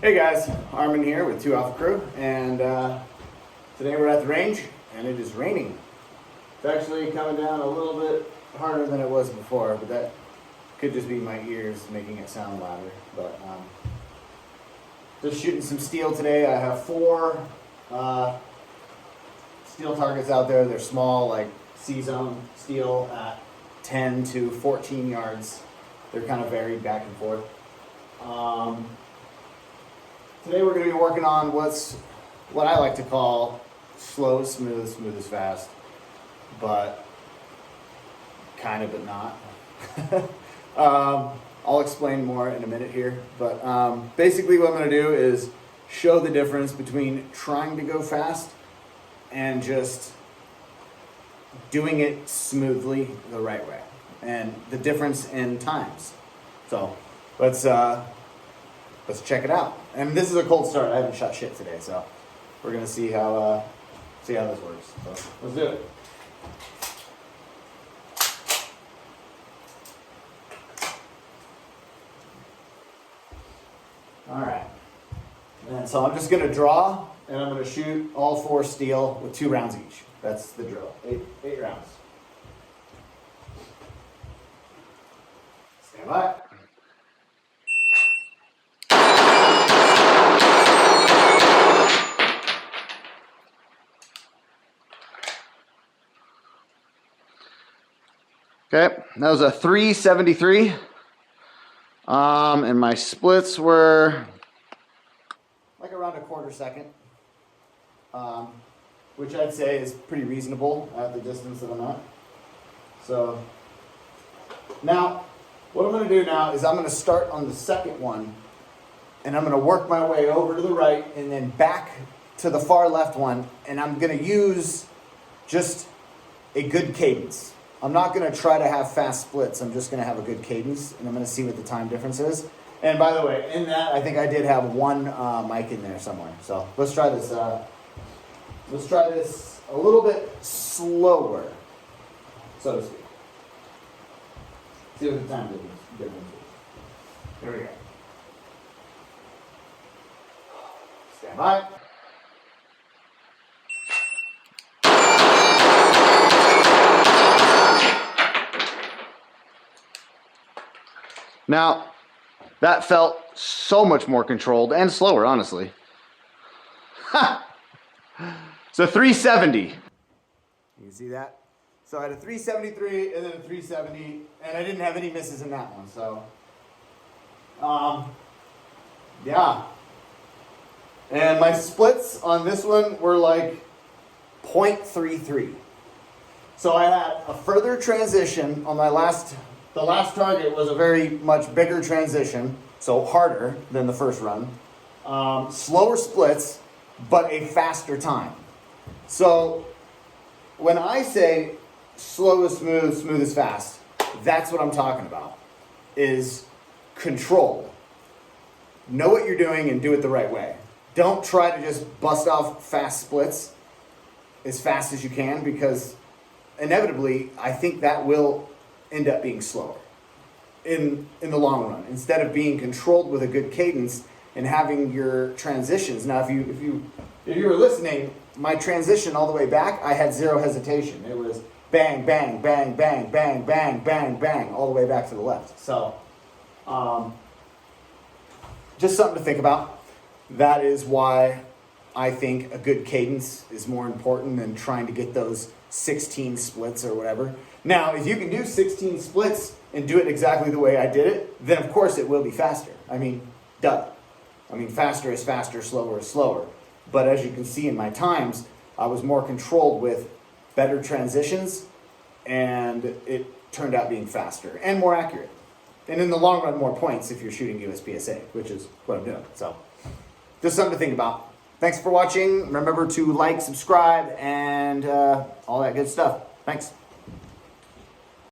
Hey guys, Armin here with 2 Alpha Crew, and today we're at the range, and it is raining. It's actually coming down a little bit harder than it was before, but that could just be my ears making it sound louder. But just shooting some steel today. I have 4 steel targets out there. They're small, like C-zone steel at 10 to 14 yards. They're kind of varied back and forth. Today we're going to be working on what I like to call slow, smooth, smooth is fast, but kind of, but not. I'll explain more in a minute here, but basically what I'm going to do is show the difference between trying to go fast and just doing it smoothly the right way, and the difference in times. So let's check it out. And this is a cold start. I haven't shot shit today, so we're gonna see how this works. So let's do it. All right. And so I'm just gonna draw, and I'm gonna shoot all 4 steel with 2 rounds each. That's the drill. 8 rounds. Stand by. Okay, that was a 373, and my splits were like around a quarter second, which I'd say is pretty reasonable at the distance that I'm at. So now, what I'm going to do now is I'm going to start on the second one, and I'm going to work my way over to the right and then back to the far left one, and I'm going to use just a good cadence. I'm not going to try to have fast splits. I'm just going to have a good cadence, and I'm going to see what the time difference is. And by the way, in that, I think I did have 1 mic in there somewhere. So let's try this. Let's try this a little bit slower, so to speak. See what the time difference is. Here we go. Stand by. Now, that felt so much more controlled and slower, honestly. Ha! So 370. You can see that? So I had a 373 and then a 370, and I didn't have any misses in that one. So, yeah. And my splits on this one were like 0.33. So I had a further transition on my the last target was a very much bigger transition, so harder than the first run. Slower splits, but a faster time. So when I say slow is smooth, smooth is fast, that's what I'm talking about, is control. Know what you're doing and do it the right way. Don't try to just bust off fast splits as fast as you can, because inevitably, I think that will end up being slower in the long run, instead of being controlled with a good cadence and having your transitions. Now, if you were listening, my transition all the way back, I had 0 hesitation. It was bang, bang, bang, bang, bang, bang, bang, bang, all the way back to the left. So, just something to think about. That is why I think a good cadence is more important than trying to get those 16 splits or whatever. Now, if you can do 16 splits and do it exactly the way I did it, then of course it will be faster. I mean, duh. I mean, faster is faster, slower is slower. But as you can see in my times, I was more controlled with better transitions, and it turned out being faster and more accurate. And in the long run, more points if you're shooting USPSA, which is what I'm doing. So, just something to think about. Thanks for watching. Remember to like, subscribe, and all that good stuff. Thanks.